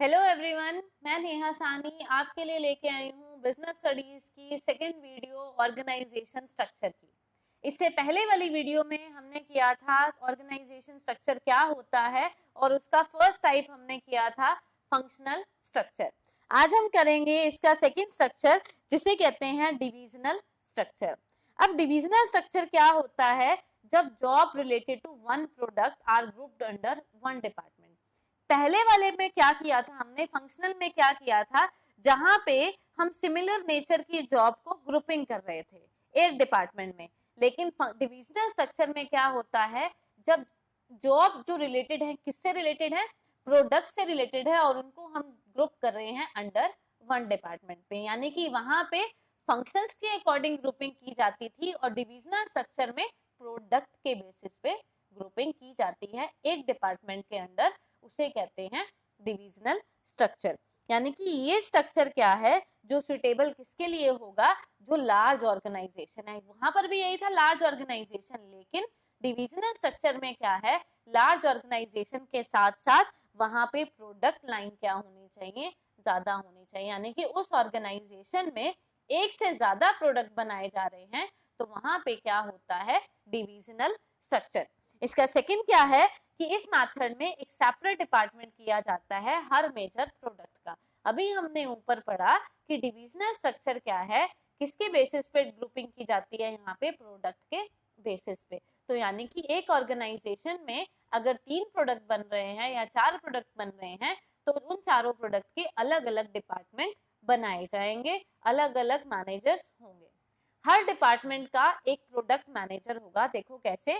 Hello everyone, मैं नेहा सानी आपके लिए लेके आई हूँ बिजनेस स्टडीज की सेकंड वीडियो ऑर्गेनाइजेशन स्ट्रक्चर की। इससे पहले वाली वीडियो में हमने किया था ऑर्गेनाइजेशन स्ट्रक्चर क्या होता है और उसका फर्स्ट टाइप हमने किया था फंक्शनल स्ट्रक्चर। आज हम करेंगे इसका सेकंड स्ट्रक्चर जिसे कहते हैं डिविजनल स्ट्रक्चर। अब डिविजनल स्ट्रक्चर क्या होता है? जब job related to one product are grouped under one department. पहले वाले में क्या किया था हमने, फंक्शनल में क्या किया था, जहां पे हम सिमिलर नेचर की जॉब को ग्रुपिंग कर रहे थे एक डिपार्टमेंट में। लेकिन डिविजनल स्ट्रक्चर में क्या होता है, जब जॉब जो रिलेटेड है, किससे रिलेटेड है, प्रोडक्ट से रिलेटेड है, और उनको हम ग्रुप कर रहे हैं अंडर वन डिपार्टमेंट पे, यानी कि वहां पे फंक्शंस के अकॉर्डिंग ग्रुपिंग की जाती थी और डिविजनल स्ट्रक्चर में प्रोडक्ट के बेसिस पे ग्रुपिंग की जाती है एक डिपार्टमेंट के अंडर। उसे कहते हैं डिविजनल स्ट्रक्चर। यानी कि ये स्ट्रक्चर क्या है, जो सुटेबल किसके लिए होगा, जो लार्ज ऑर्गेनाइजेशन है। वहां पर भी यही था लार्ज ऑर्गेनाइजेशन, लेकिन डिविजनल स्ट्रक्चर में क्या है, लार्ज ऑर्गेनाइजेशन के साथ साथ वहां पे प्रोडक्ट लाइन क्या होनी चाहिए, ज्यादा होनी चाहिए। यानी कि उस ऑर्गेनाइजेशन में एक से ज्यादा प्रोडक्ट बनाए जा रहे हैं तो वहां पे क्या होता है, डिविजनल स्ट्रक्चर। इसका सेकंड क्या है कि इस मेथड में एक सेपरेट डिपार्टमेंट किया जाता है हर मेजर प्रोडक्ट का। अभी हमने ऊपर पढ़ा कि डिविजनल स्ट्रक्चर क्या है, किसके बेसिस पे ग्रुपिंग की जाती है, यहाँ पे प्रोडक्ट के बेसिस पे। तो यानी कि एक ऑर्गेनाइजेशन में अगर 3 प्रोडक्ट बन रहे हैं या 4 प्रोडक्ट बन रहे हैं तो उन चारों प्रोडक्ट के अलग अलग डिपार्टमेंट बनाए जाएंगे, अलग अलग मैनेजर्स होंगे। हर डिपार्टमेंट का एक प्रोडक्ट मैनेजर होगा। देखो कैसे,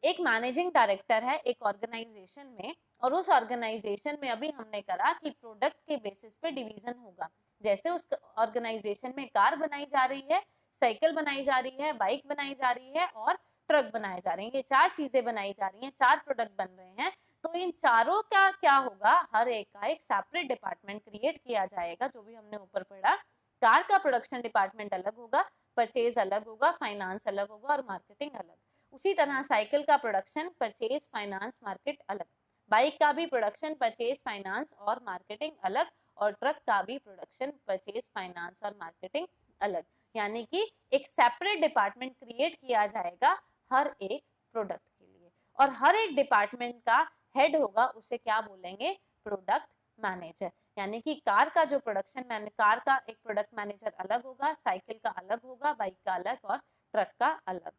एक मैनेजिंग डायरेक्टर है एक ऑर्गेनाइजेशन में, और उस ऑर्गेनाइजेशन में अभी हमने करा कि प्रोडक्ट के बेसिस पे डिवीजन होगा। जैसे उस ऑर्गेनाइजेशन में कार बनाई जा रही है, साइकिल बनाई जा रही है, बाइक बनाई जा रही है और ट्रक बनाए जा रहे हैं, ये 4 चीजें बनाई जा रही हैं, 4 प्रोडक्ट बन रहे हैं। तो इन चारों का क्या होगा, हर एक का एक सेपरेट डिपार्टमेंट क्रिएट किया जाएगा, जो भी हमने ऊपर पढ़ा। कार का प्रोडक्शन डिपार्टमेंट अलग होगा, परचेज अलग होगा, फाइनेंस अलग होगा और मार्केटिंग अलग। उसी तरह साइकिल का प्रोडक्शन, परचेज, फाइनेंस, मार्केट अलग। बाइक का भी प्रोडक्शन, परचेज, फाइनेंस और मार्केटिंग अलग, और ट्रक का भी प्रोडक्शन, परचेज, फाइनेंस और मार्केटिंग अलग। यानी कि एक सेपरेट डिपार्टमेंट क्रिएट किया जाएगा हर एक प्रोडक्ट के लिए, और हर एक डिपार्टमेंट का हेड होगा, उसे क्या बोलेंगे, प्रोडक्ट मैनेजर। यानी कि कार का जो कार का एक प्रोडक्ट मैनेजर अलग होगा, साइकिल का अलग होगा, बाइक का अलग और ट्रक का अलग।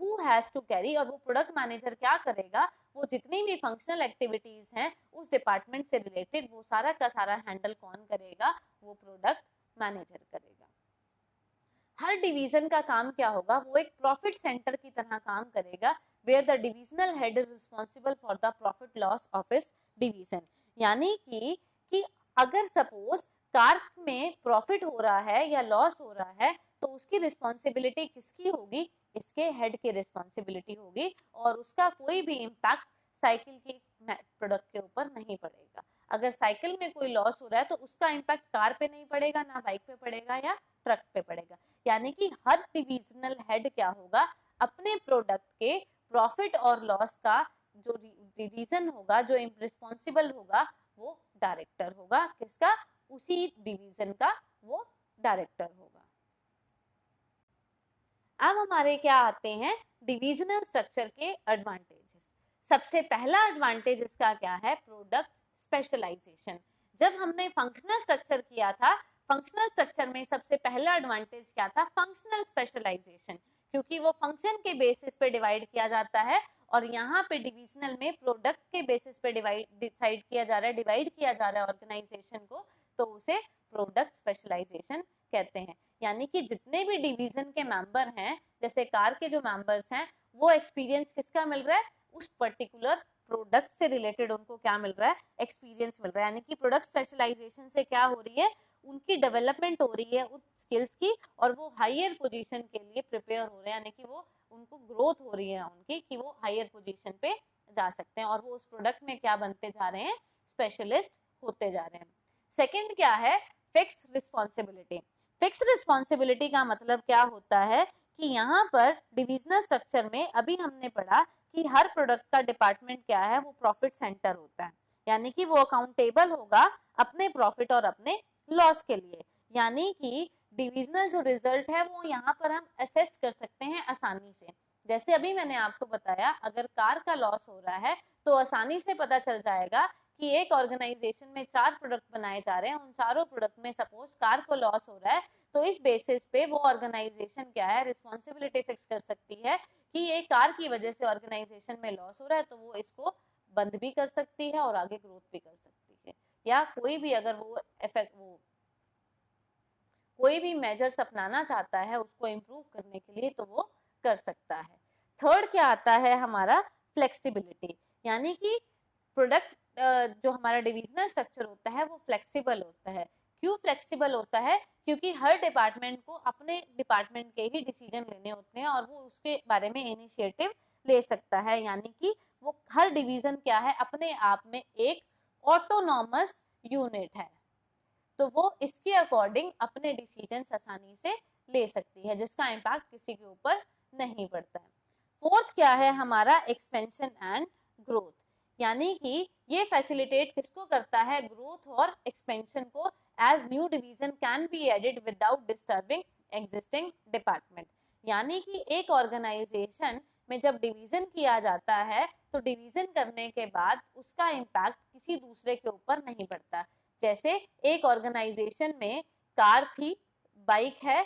हु हैज टू कैरी, और वो प्रोडक्ट मैनेजर क्या करेगा, वो जितनी भी फंक्शनल एक्टिविटीज हैं उस डिपार्टमेंट से रिलेटेड वो सारा का सारा हैंडल कौन करेगा, वो प्रोडक्ट मैनेजर करेगा। हर डिवीजन का काम क्या होगा, वो एक प्रॉफिट सेंटर की तरह काम करेगा, where the divisional head is responsible for the profit loss of his division. यानी कि अगर सपोज कार में प्रॉफिट हो रहा है या लॉस हो रहा है तो उसकी रिस्पॉन्सिबिलिटी किसकी होगी, इसके हेड की रिस्पॉन्सिबिलिटी होगी, और उसका कोई भी इम्पैक्ट साइकिल की प्रोडक्ट के ऊपर नहीं पड़ेगा। अगर साइकिल में कोई लॉस हो रहा है तो उसका इम्पैक्ट कार पे नहीं पड़ेगा, ना बाइक पे पड़ेगा या ट्रक पे पड़ेगा। यानी कि हर डिविजनल हेड क्या होगा, अपने प्रोडक्ट के प्रॉफिट और लॉस का जो रीजन होगा, जो रिस्पॉन्सिबल होगा, वो डायरेक्टर होगा। किसका, उसी डिवीजन का वो डायरेक्टर होगा। अब हमारे क्या आते हैं, डिविजनल स्ट्रक्चर के एडवांटेजेस। सबसे पहला एडवांटेज इसका क्या है, प्रोडक्ट स्पेशलाइजेशन। जब हमने फंक्शनल स्ट्रक्चर किया था, फंक्शनल स्ट्रक्चर में सबसे पहला एडवांटेज क्या था, फंक्शनल स्पेशलाइजेशन, क्योंकि वो फंक्शन के बेसिस पे डिवाइड किया जाता है, और यहाँ पे डिविजनल में प्रोडक्ट के बेसिस पे डिसाइड किया जा रहा है, डिवाइड किया जा रहा है ऑर्गेनाइजेशन को, तो उसे प्रोडक्ट स्पेशलाइजेशन कहते हैं। यानी कि जितने भी डिवीजन के मेंबर हैं, जैसे कार के जो मेंबर्स हैं, वो एक्सपीरियंस किसका मिल रहा है, उस पर्टिकुलर प्रोडक्ट से रिलेटेड उनको क्या मिल रहा है, एक्सपीरियंस मिल रहा है। यानी कि प्रोडक्ट स्पेशलाइजेशन से क्या हो रही है, उनकी डेवलपमेंट हो रही है उस स्किल्स की, और वो हायर पोजीशन के लिए प्रिपेयर हो रहे हैं। यानी कि वो उनको ग्रोथ हो रही है उनकी, कि वो हायर पोजीशन पे जा सकते हैं, और वो उस प्रोडक्ट में क्या बनते जा रहे हैं, स्पेशलिस्ट होते जा रहे हैं। सेकेंड क्या है, फिक्स रिस्पॉन्सिबिलिटी। फिक्स रिस्पॉन्सिबिलिटी का मतलब क्या होता है कि यहाँ पर डिविजनल स्ट्रक्चर में अभी हमने पढ़ा कि हर प्रोडक्ट का डिपार्टमेंट क्या है, वो प्रॉफिट सेंटर होता है। यानी कि वो अकाउंटेबल होगा अपने प्रॉफिट और अपने लॉस के लिए। यानी कि डिविजनल जो रिजल्ट है वो यहाँ पर हम असेस कर सकते हैं आसानी से। जैसे अभी मैंने आपको बताया, अगर कार का लॉस हो रहा है तो आसानी से पता चल जाएगा कि एक ऑर्गेनाइजेशन में 4 प्रोडक्ट बनाए जा रहे हैं, उन चारों प्रोडक्ट में सपोज कार को लॉस हो रहा है, तो इस बेसिस पे वो ऑर्गेनाइजेशन क्या है, रिस्पॉन्सिबिलिटी फिक्स कर सकती है कि ये कार की वजह से ऑर्गेनाइजेशन में लॉस हो रहा है, तो वो इसको बंद भी कर सकती है और आगे ग्रोथ भी कर सकती है, या कोई भी अगर वो कोई भी मेजर्स अपनाना चाहता है उसको इम्प्रूव करने के लिए तो वो कर सकता है। थर्ड क्या आता है हमारा, फ्लेक्सिबिलिटी, यानी कि प्रोडक्ट जो हमारा डिविजनल स्ट्रक्चर होता है वो फ्लेक्सिबल होता है। क्यों फ्लेक्सिबल होता है? क्योंकि हर डिपार्टमेंट को अपने डिपार्टमेंट के ही डिसीजन लेने होते हैं और वो उसके बारे में इनिशिएटिव ले सकता है, यानी कि वो हर डिवीजन क्या है, अपने आप में एक ऑटोनॉमस यूनिट है, तो वो इसके अकॉर्डिंग अपने डिसीजंस आसानी से ले सकती है, जिसका इम्पैक्ट किसी के ऊपर नहीं पड़ता है। फोर्थ क्या है हमारा, एक्सपेंशन एंड ग्रोथ, यानी कि ये फैसिलिटेट किसको करता है, ग्रोथ और एक्सपेंशन को, as new division can be added without disturbing existing department. यानी कि एक ऑर्गेनाइजेशन में जब डिवीजन किया जाता है तो डिवीजन करने के बाद उसका इम्पैक्ट किसी दूसरे के ऊपर नहीं पड़ता। जैसे एक ऑर्गेनाइजेशन में कार थी, बाइक है,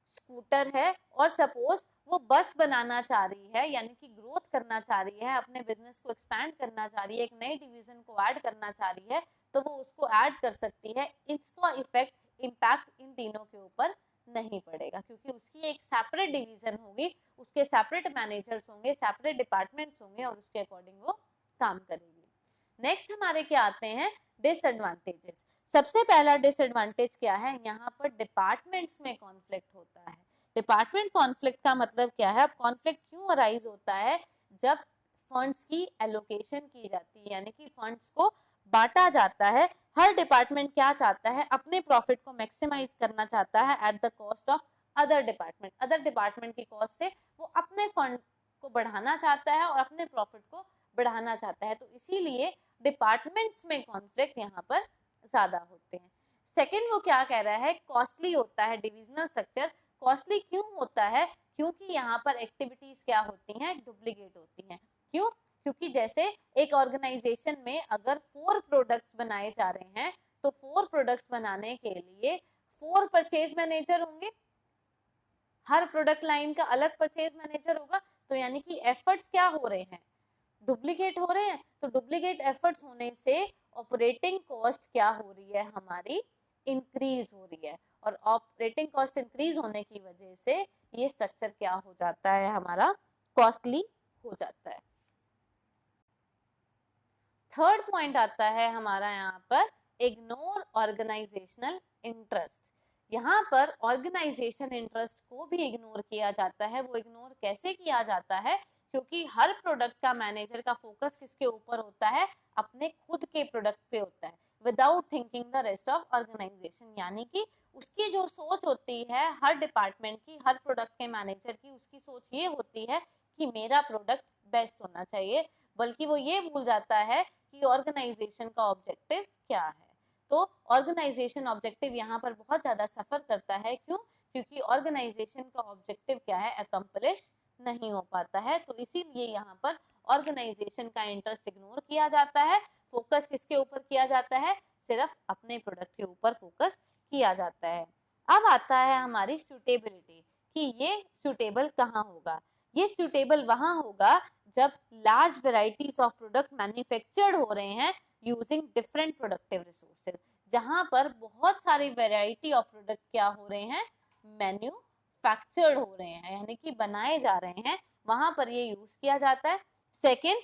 स्कूटर है, और सपोज वो बस बनाना चाह रही है, यानी कि ग्रोथ करना चाह रही है, अपने बिजनेस को एक्सपैंड करना चाह रही है, एक नए डिवीजन को ऐड करना चाह रही है, तो वो उसको ऐड कर सकती है। इसका इम्पैक्ट इन तीनों के ऊपर नहीं पड़ेगा, क्योंकि उसकी एक सेपरेट डिवीजन होगी, उसके सेपरेट मैनेजर्स होंगे, सेपरेट डिपार्टमेंट्स होंगे और उसके अकॉर्डिंग वो काम करेगी। नेक्स्ट हमारे क्या आते हैं, डिसएडवांटेजेस। सबसे पहला डिसएडवांटेज क्या है, यहाँ पर डिपार्टमेंट्स में कॉन्फ्लिक्ट होता है। डिपार्टमेंट कॉन्फ्लिक्ट का मतलब क्या है, अब कॉन्फ्लिक्ट क्यों अराइज होता है, जब फंड्स की एलोकेशन की जाती है, यानी कि फंड्स को बांटा जाता है। हर डिपार्टमेंट क्या चाहता है, अपने प्रॉफिट को मैक्सिमाइज करना चाहता है at the cost of other department. Other department की कॉस्ट से वो अपने फंड को बढ़ाना चाहता है और अपने प्रॉफिट को बढ़ाना चाहता है, तो इसीलिए डिपार्टमेंट्स में कॉन्फ्लिक्ट यहाँ पर ज्यादा होते हैं। सेकंड वो क्या कह रहा है, कॉस्टली होता है डिविजनल स्ट्रक्चर। कॉस्टली क्यों होता है, क्योंकि यहाँ पर एक्टिविटीज क्या होती हैं, डुप्लीकेट होती हैं। क्यों? क्योंकि जैसे एक ऑर्गेनाइजेशन में अगर 4 प्रोडक्ट्स बनाए जा रहे हैं, तो 4 प्रोडक्ट्स बनाने के लिए 4 परचेज मैनेजर होंगे, हर प्रोडक्ट लाइन का अलग परचेज मैनेजर होगा, तो यानी कि एफर्ट्स क्या हो रहे हैं, डुप्लीकेट हो रहे हैं। तो डुप्लीकेट एफर्ट्स होने से ऑपरेटिंग कॉस्ट क्या हो रही है हमारी, इंक्रीज हो रही है, और ऑपरेटिंग कॉस्ट इंक्रीज होने की वजह से ये स्ट्रक्चर क्या हो जाता है, हमारा कॉस्टली हो जाता है। थर्ड पॉइंट आता है हमारा यहाँ पर, इग्नोर ऑर्गेनाइजेशनल इंटरेस्ट। यहाँ पर ऑर्गेनाइजेशन इंटरेस्ट को भी इग्नोर किया जाता है। वो इग्नोर कैसे किया जाता है, क्योंकि हर प्रोडक्ट का मैनेजर का फोकस किसके ऊपर होता है, अपने खुद के प्रोडक्ट पे होता है, without thinking the rest of organisation. यानी कि उसकी जो सोच होती है हर डिपार्टमेंट की, हर प्रोडक्ट के मैनेजर की, उसकी सोच ये होती है कि मेरा प्रोडक्ट बेस्ट होना चाहिए, बल्कि वो ये भूल जाता है कि ऑर्गेनाइजेशन का ऑब्जेक्टिव क्या है। तो ऑर्गेनाइजेशन ऑब्जेक्टिव यहाँ पर बहुत ज्यादा सफर करता है। क्यों? क्योंकि ऑर्गेनाइजेशन का ऑब्जेक्टिव क्या है, अकम्प्लिश नहीं हो पाता है। तो इसीलिए यहाँ पर ऑर्गेनाइजेशन का इंटरेस्ट इग्नोर किया जाता है। फोकस किसके ऊपर किया जाता है, सिर्फ अपने प्रोडक्ट के ऊपर फोकस किया जाता है। अब आता है हमारी सुटेबिलिटी, कि ये सुटेबल कहाँ होगा। ये सुटेबल वहां होगा जब large varieties of product manufactured हो रहे हैं यूजिंग डिफरेंट प्रोडक्टिव रिसोर्सेज। जहां पर बहुत सारी वेराइटी ऑफ प्रोडक्ट क्या हो रहे हैं, मैन्युफैक्चर्ड हो रहे हैं, यानी कि बनाए जा रहे हैं, वहां पर ये यूज किया जाता है। सेकेंड,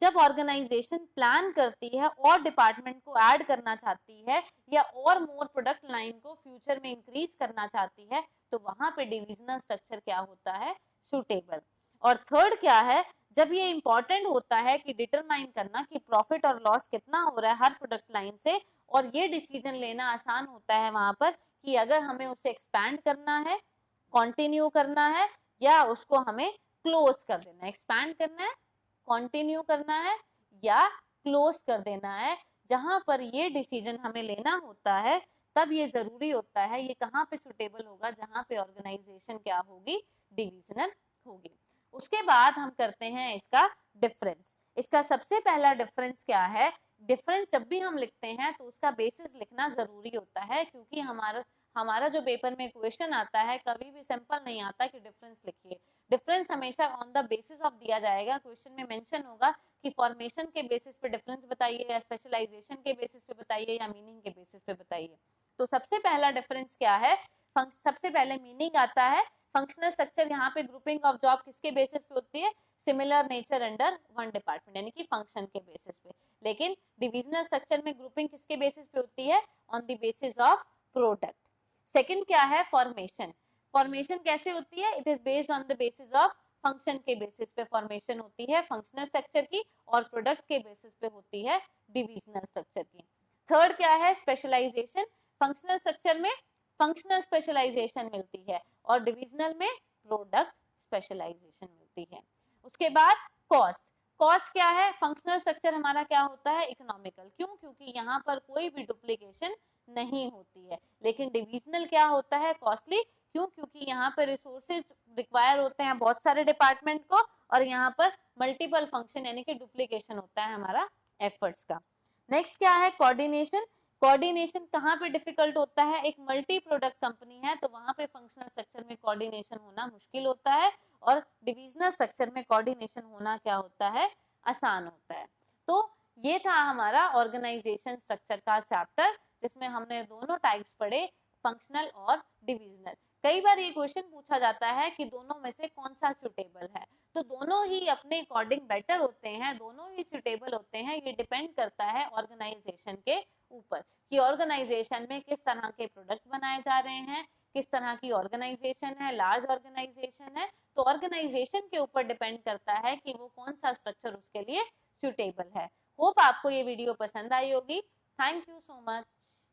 जब ऑर्गेनाइजेशन प्लान करती है और डिपार्टमेंट को ऐड करना चाहती है या और मोर प्रोडक्ट लाइन को फ्यूचर में इंक्रीज करना चाहती है, तो वहां पे डिविजनल स्ट्रक्चर क्या होता है, सुटेबल। और थर्ड क्या है, जब ये इंपॉर्टेंट होता है कि डिटरमाइन करना कि प्रॉफिट और लॉस कितना हो रहा है हर प्रोडक्ट लाइन से, और ये डिसीजन लेना आसान होता है वहां पर कि अगर हमें उसे एक्सपैंड करना है, कंटिन्यू करना है, या उसको हमें क्लोज कर देना है। एक्सपैंड करना है, कंटिन्यू करना है, या क्लोज कर देना है। जहां पर ये डिसीजन हमें लेना होता है तब ये जरूरी होता है ये कहाँ पे सुटेबल होगा, जहां पे ऑर्गेनाइजेशन क्या होगी, डिविजनल होगी। उसके बाद हम करते हैं इसका डिफरेंस। इसका सबसे पहला डिफरेंस क्या है, डिफरेंस जब भी हम लिखते हैं तो उसका बेसिस लिखना जरूरी होता है, क्योंकि हमारा जो पेपर में क्वेश्चन आता है कभी भी सिंपल नहीं आता कि डिफरेंस लिखिए। डिफरेंस हमेशा ऑन द बेसिस ऑफ दिया जाएगा। क्वेश्चन में मेंशन होगा कि फॉर्मेशन के बेसिस पे डिफरेंस बताइए, या स्पेशलाइजेशन के बेसिस पे बताइए, या मीनिंग के बेसिस पे बताइए। तो सबसे पहला डिफरेंस क्या है, सबसे पहले मीनिंग आता है। फंक्शनल स्ट्रक्चर यहाँ पे ग्रुपिंग ऑफ जॉब किसके बेसिस पे होती है, similar nature under one department, यानी कि फंक्शन के बेसिस पे। लेकिन डिविजनल स्ट्रक्चर में ग्रुपिंग किसके बेसिस पे होती है, on the basis of product. Second क्या है, फॉर्मेशन। फॉर्मेशन कैसे होती है, it is based on the basis of function के बेसिस पे फॉर्मेशन होती है फंक्शनल स्ट्रक्चर की, और प्रोडक्ट के बेसिस पे होती है डिविजनल स्ट्रक्चर की। थर्ड क्या है, स्पेशलाइजेशन। फंक्शनल स्ट्रक्चर में फंक्शनल स्पेशलाइजेशन मिलती है और डिविजनल में प्रोडक्ट स्पेशलाइजेशन मिलती है। उसके बाद कॉस्ट। कॉस्ट क्या है, फंक्शनल स्ट्रक्चर हमारा क्या होता है, इकोनॉमिकल। क्यों, क्योंकि यहाँ पर कोई भी डुप्लीकेशन नहीं होती है। लेकिन डिविजनल क्या होता है, कॉस्टली। क्यों, क्योंकि यहाँ पर रिसोर्सेज रिक्वायर होते हैं बहुत सारे डिपार्टमेंट को, और यहाँ पर मल्टीपल फंक्शन यानी कि डुप्लीकेशन होता है हमारा एफर्ट्स का। नेक्स्ट क्या है, कोऑर्डिनेशन। कोऑर्डिनेशन कहाँ पे डिफिकल्ट होता है, एक मल्टी प्रोडक्ट कंपनी है तो वहां पे फंक्शनल स्ट्रक्चर में कोऑर्डिनेशन होना मुश्किल होता है, और डिविजनल स्ट्रक्चर में कोऑर्डिनेशन होना क्या होता है, आसान होता है। तो ये था हमारा ऑर्गेनाइजेशन स्ट्रक्चर का चैप्टर, जिसमें हमने दोनों टाइप्स पढ़े, फंक्शनल और डिविजनल। कई बार ये क्वेश्चन पूछा जाता है कि दोनों में से कौन सा सुटेबल है, तो दोनों ही अपने अकॉर्डिंग बेटर होते हैं, दोनों ही सुटेबल होते हैं। ये डिपेंड करता है ऑर्गेनाइजेशन के ऊपर कि ऑर्गेनाइजेशन में किस तरह के प्रोडक्ट बनाए जा रहे हैं, किस तरह की ऑर्गेनाइजेशन है, लार्ज ऑर्गेनाइजेशन है, तो ऑर्गेनाइजेशन के ऊपर डिपेंड करता है कि वो कौन सा स्ट्रक्चर उसके लिए सुटेबल है। होप आपको ये वीडियो पसंद आई होगी। Thank you so much.